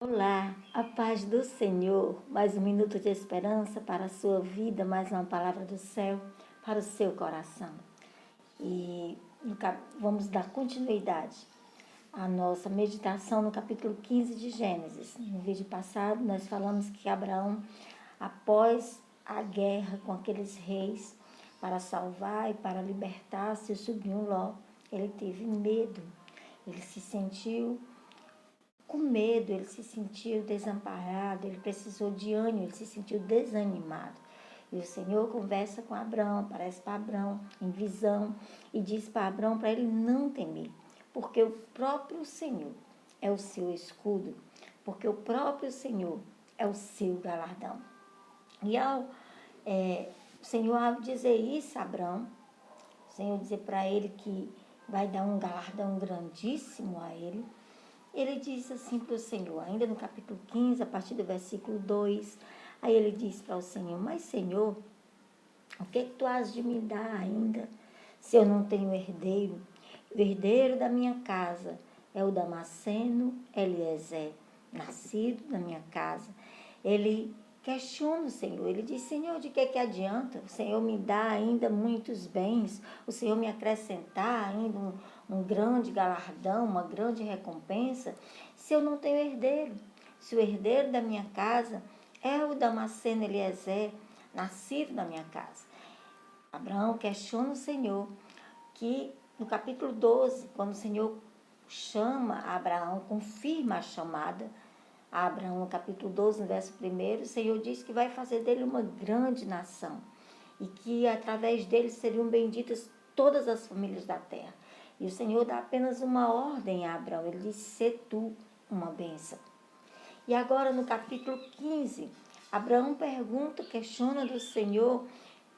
Olá, a paz do Senhor, mais um minuto de esperança para a sua vida, mais uma palavra do céu para o seu coração. E vamos dar continuidade à nossa meditação no capítulo 15 de Gênesis. No vídeo passado nós falamos que Abraão, após a guerra com aqueles reis, para salvar e para libertar seu sobrinho Ló, ele teve medo, ele se sentiu com medo, ele se sentiu desamparado, ele precisou de ânimo, ele se sentiu desanimado. E o Senhor conversa com Abraão, aparece para Abraão em visão e diz para Abraão para ele não temer, porque o próprio Senhor é o seu escudo, porque o próprio Senhor é o seu galardão. E o Senhor, ao dizer isso a Abraão, o Senhor dizer para ele que vai dar um galardão grandíssimo a ele, ele diz assim para o Senhor, ainda no capítulo 15, a partir do versículo 2, aí ele diz para o Senhor: mas Senhor, o que tu has de me dar ainda, se eu não tenho herdeiro? O herdeiro da minha casa é o Damasceno Eliezer, nascido na minha casa. Ele questiona o Senhor, ele diz: Senhor, de que adianta? O Senhor me dá ainda muitos bens, o Senhor me acrescentar ainda um grande galardão, uma grande recompensa, se eu não tenho herdeiro. Se o herdeiro da minha casa é o Damasceno Eliezer, nascido na minha casa. Abraão questiona o Senhor, que no capítulo 12, quando o Senhor chama Abraão, confirma a chamada a Abraão, no capítulo 12, no verso 1, o Senhor diz que vai fazer dele uma grande nação e que através dele seriam benditas todas as famílias da terra. E o Senhor dá apenas uma ordem a Abraão, ele diz: sê tu uma bênção. E agora no capítulo 15, Abraão pergunta, questiona do Senhor: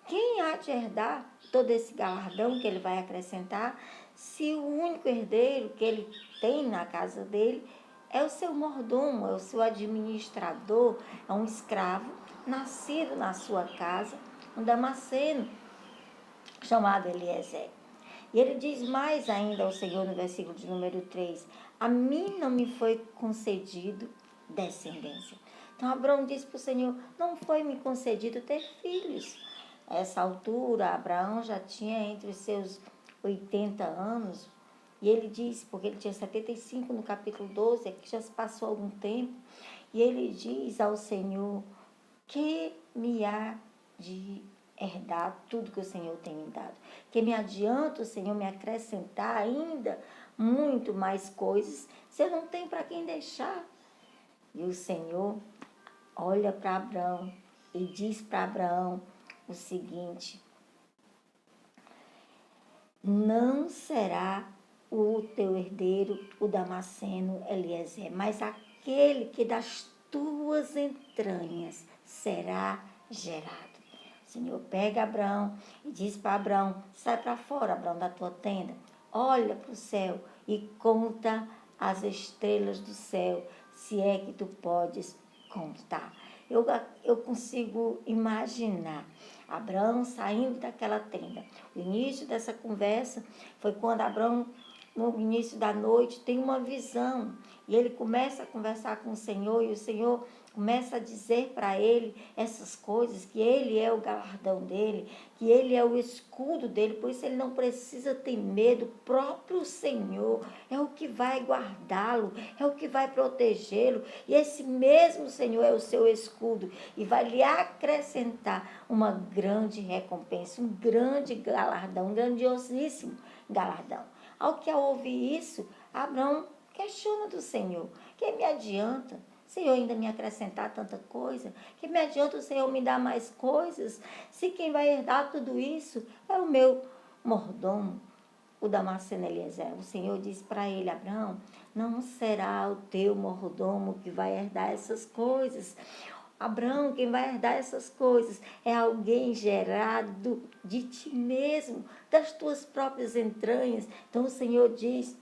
quem há de herdar todo esse galardão que ele vai acrescentar, se o único herdeiro que ele tem na casa dele é o seu mordomo, é o seu administrador, é um escravo nascido na sua casa, um Damasceno, chamado Eliezer. E ele diz mais ainda ao Senhor no versículo de número 3, a mim não me foi concedido descendência. Então Abraão disse para o Senhor: não foi me concedido ter filhos. A essa altura, Abraão já tinha entre os seus 80 anos, e ele diz, porque ele tinha 75 no capítulo 12, é que já se passou algum tempo, e ele diz ao Senhor: que me há de herdar tudo que o Senhor tem me dado? Que me adianta o Senhor me acrescentar ainda muito mais coisas, se eu não tenho para quem deixar? E o Senhor olha para Abraão e diz para Abraão o seguinte: não será o teu herdeiro, o Damasceno Eliezer, mas aquele que das tuas entranhas será gerado. O Senhor pega Abraão e diz para Abraão: sai para fora, Abraão, da tua tenda, olha para o céu e conta as estrelas do céu, se é que tu podes contar. Eu consigo imaginar Abraão saindo daquela tenda. O início dessa conversa foi quando Abraão, no início da noite, tem uma visão. E ele começa a conversar com o Senhor, e o Senhor começa a dizer para ele essas coisas, que ele é o galardão dele, que ele é o escudo dele, por isso ele não precisa ter medo. O próprio Senhor é o que vai guardá-lo, é o que vai protegê-lo, e esse mesmo Senhor é o seu escudo, e vai lhe acrescentar uma grande recompensa, um grande galardão, um grandiosíssimo galardão. Ao ouvir isso, Abraão questiona do Senhor: que me adianta Senhor ainda me acrescentar tanta coisa? Que me adianta o Senhor me dar mais coisas, se quem vai herdar tudo isso é o meu mordomo, o Damasceno Eliezer? O Senhor disse para ele: Abraão, não será o teu mordomo que vai herdar essas coisas. Abraão, quem vai herdar essas coisas é alguém gerado de ti mesmo, das tuas próprias entranhas. Então o Senhor diz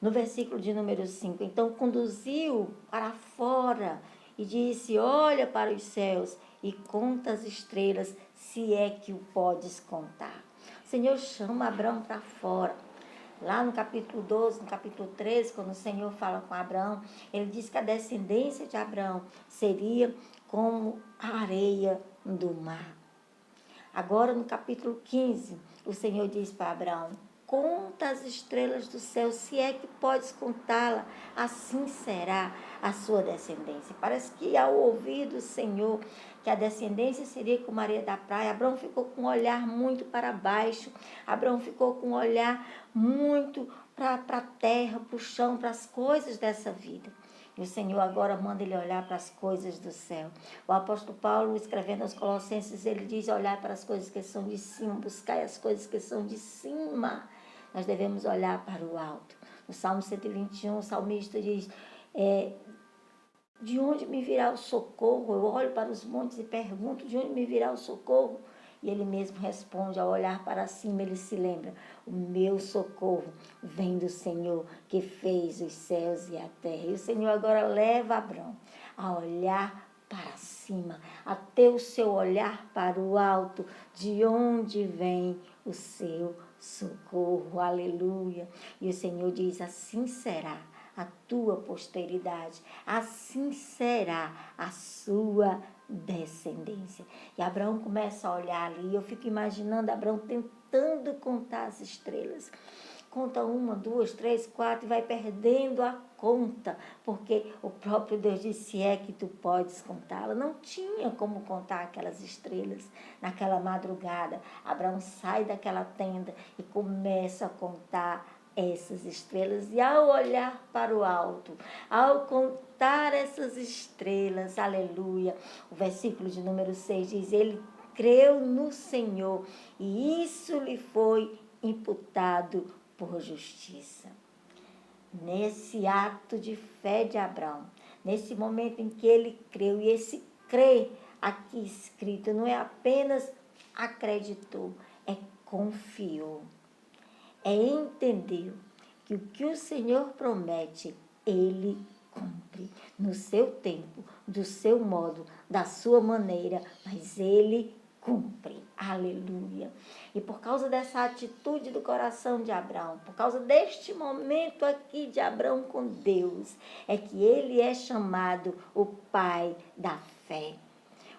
no versículo de número 5, então conduziu para fora e disse: olha para os céus e conta as estrelas, se é que o podes contar. O Senhor chama Abraão para fora. Lá no capítulo 12, no capítulo 13, quando o Senhor fala com Abraão, ele diz que a descendência de Abraão seria como a areia do mar. Agora, no capítulo 15, o Senhor diz para Abraão: conta as estrelas do céu, se é que podes contá-la, assim será a sua descendência. Parece que ao ouvir do Senhor que a descendência seria como a areia da praia, Abraão ficou com um olhar muito para baixo, Abraão ficou com um olhar muito para a terra, para o chão, para as coisas dessa vida. E o Senhor agora manda ele olhar para as coisas do céu. O apóstolo Paulo, escrevendo aos Colossenses, ele diz: olhar para as coisas que são de cima, buscar as coisas que são de cima. Nós devemos olhar para o alto. No Salmo 121, o salmista diz: de onde me virá o socorro? Eu olho para os montes e pergunto: de onde me virá o socorro? E ele mesmo responde, ao olhar para cima, ele se lembra: o meu socorro vem do Senhor que fez os céus e a terra. E o Senhor agora leva Abraão a olhar para cima, a ter o seu olhar para o alto, de onde vem o seu socorro. Aleluia. E o Senhor diz: assim será a tua posteridade, assim será a sua descendência. E Abraão começa a olhar ali, eu fico imaginando Abraão tentando contar as estrelas. Conta 1, 2, 3, 4 e vai perdendo a conta, porque o próprio Deus disse: é que tu podes contá-la. Não tinha como contar aquelas estrelas. Naquela madrugada, Abraão sai daquela tenda e começa a contar essas estrelas, e ao olhar para o alto, ao contar essas estrelas, aleluia, o versículo de número 6 diz: ele creu no Senhor e isso lhe foi imputado por justiça. Nesse ato de fé de Abraão, nesse momento em que ele creu, e esse crer aqui escrito não é apenas acreditou, é confiou. Entendeu que o que o Senhor promete, ele cumpre no seu tempo, do seu modo, da sua maneira, mas ele cumpre. Aleluia. E por causa dessa atitude do coração de Abraão, por causa deste momento aqui de Abraão com Deus, é que ele é chamado o pai da fé.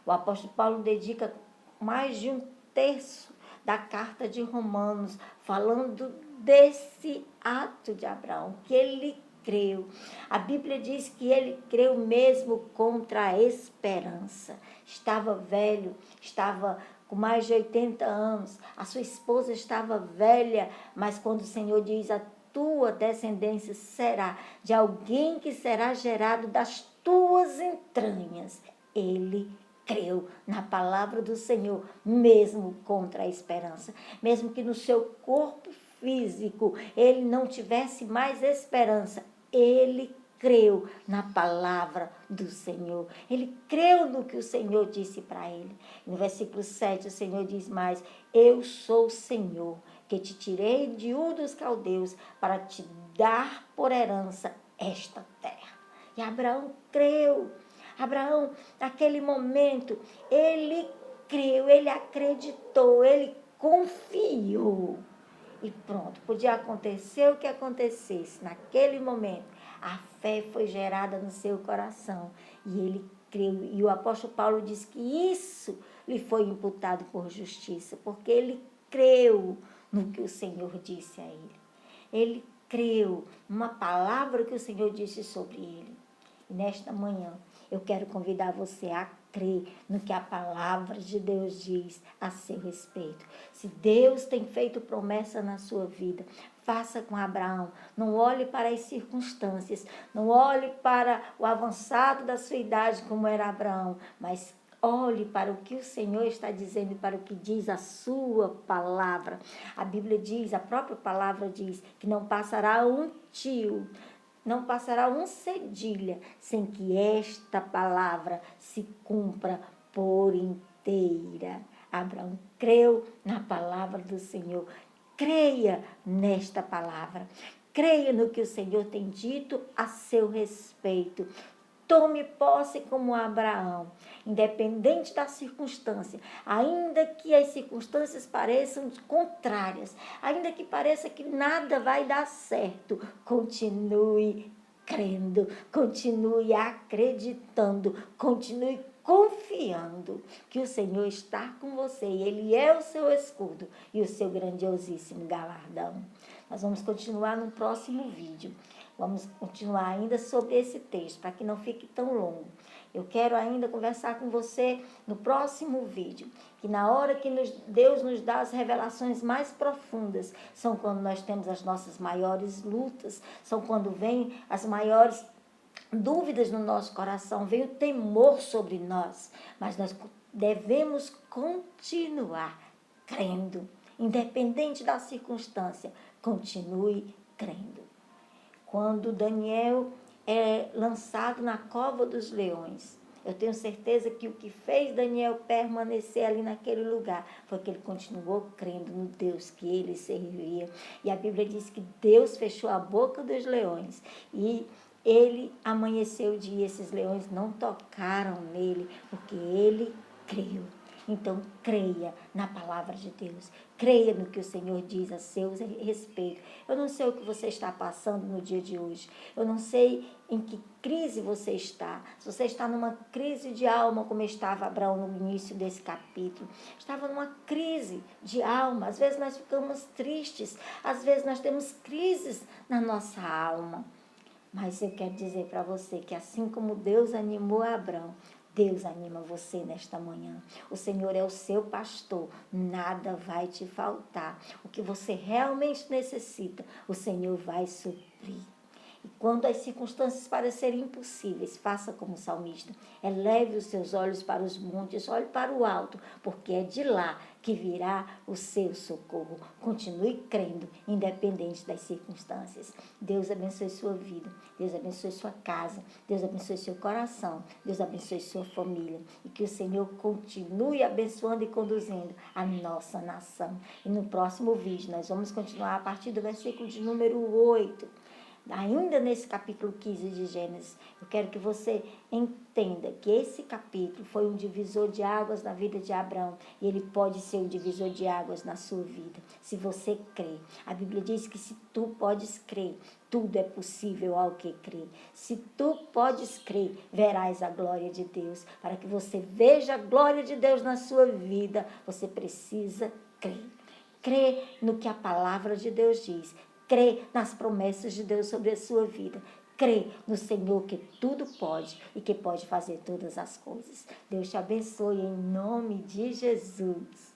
O apóstolo Paulo dedica mais de 1/3 da carta de Romanos, falando desse ato de Abraão, que ele creu. A Bíblia diz que ele creu mesmo contra a esperança. Estava velho, estava com mais de 80 anos, a sua esposa estava velha, mas quando o Senhor diz: a tua descendência será de alguém que será gerado das tuas entranhas, ele creu na palavra do Senhor, mesmo contra a esperança. Mesmo que no seu corpo físico ele não tivesse mais esperança, ele creu na palavra do Senhor. Ele creu no que o Senhor disse para ele. No versículo 7, o Senhor diz mais: eu sou o Senhor, que te tirei de Ur dos Caldeus para te dar por herança esta terra. E Abraão creu. Abraão, naquele momento, ele creu, ele acreditou, ele confiou. E pronto, podia acontecer o que acontecesse. Naquele momento, a fé foi gerada no seu coração. E ele creu. E o apóstolo Paulo diz que isso lhe foi imputado por justiça, porque ele creu no que o Senhor disse a ele. Ele creu numa palavra que o Senhor disse sobre ele. E nesta manhã, eu quero convidar você a crer no que a palavra de Deus diz a seu respeito. Se Deus tem feito promessa na sua vida, faça com Abraão. Não olhe para as circunstâncias, não olhe para o avançado da sua idade como era Abraão, mas olhe para o que o Senhor está dizendo, para o que diz a sua palavra. A Bíblia diz, a própria palavra diz, que não passará um tio, não passará um cedilha sem que esta palavra se cumpra por inteira. Abraão creu na palavra do Senhor. Creia nesta palavra. Creia no que o Senhor tem dito a seu respeito. Tome posse como Abraão, independente da circunstância, ainda que as circunstâncias pareçam contrárias, ainda que pareça que nada vai dar certo, continue crendo, continue acreditando, continue confiando que o Senhor está com você e Ele é o seu escudo e o seu grandiosíssimo galardão. Nós vamos continuar no próximo vídeo. Vamos continuar ainda sobre esse texto, para que não fique tão longo. Eu quero ainda conversar com você no próximo vídeo, que na hora que Deus nos dá as revelações mais profundas, são quando nós temos as nossas maiores lutas, são quando vêm as maiores dúvidas no nosso coração, vem o temor sobre nós, mas nós devemos continuar crendo, independente da circunstância, continue crendo. Quando Daniel é lançado na cova dos leões, eu tenho certeza que o que fez Daniel permanecer ali naquele lugar foi que ele continuou crendo no Deus que ele servia. E a Bíblia diz que Deus fechou a boca dos leões e ele amanheceu o dia, esses leões não tocaram nele, porque ele creu. Então, creia na palavra de Deus. Creia no que o Senhor diz a seu respeito. Eu não sei o que você está passando no dia de hoje. Eu não sei em que crise você está. Se você está numa crise de alma, como estava Abraão no início desse capítulo. Estava numa crise de alma. Às vezes nós ficamos tristes. Às vezes nós temos crises na nossa alma. Mas eu quero dizer para você que assim como Deus animou Abraão, Deus anima você nesta manhã. O Senhor é o seu pastor, nada vai te faltar. O que você realmente necessita, o Senhor vai suprir. E quando as circunstâncias parecerem impossíveis, faça como o salmista. Eleve os seus olhos para os montes, olhe para o alto, porque é de lá que virá o seu socorro. Continue crendo, independente das circunstâncias. Deus abençoe sua vida, Deus abençoe sua casa, Deus abençoe seu coração, Deus abençoe sua família. E que o Senhor continue abençoando e conduzindo a nossa nação. E no próximo vídeo nós vamos continuar a partir do versículo de número 8. Ainda nesse capítulo 15 de Gênesis, eu quero que você entenda que esse capítulo foi um divisor de águas na vida de Abraão e ele pode ser um divisor de águas na sua vida, se você crê. A Bíblia diz que se tu podes crer, tudo é possível ao que crê. Se tu podes crer, verás a glória de Deus. Para que você veja a glória de Deus na sua vida, você precisa crer. Crê no que a palavra de Deus diz. Crê nas promessas de Deus sobre a sua vida. Crê no Senhor que tudo pode e que pode fazer todas as coisas. Deus te abençoe em nome de Jesus.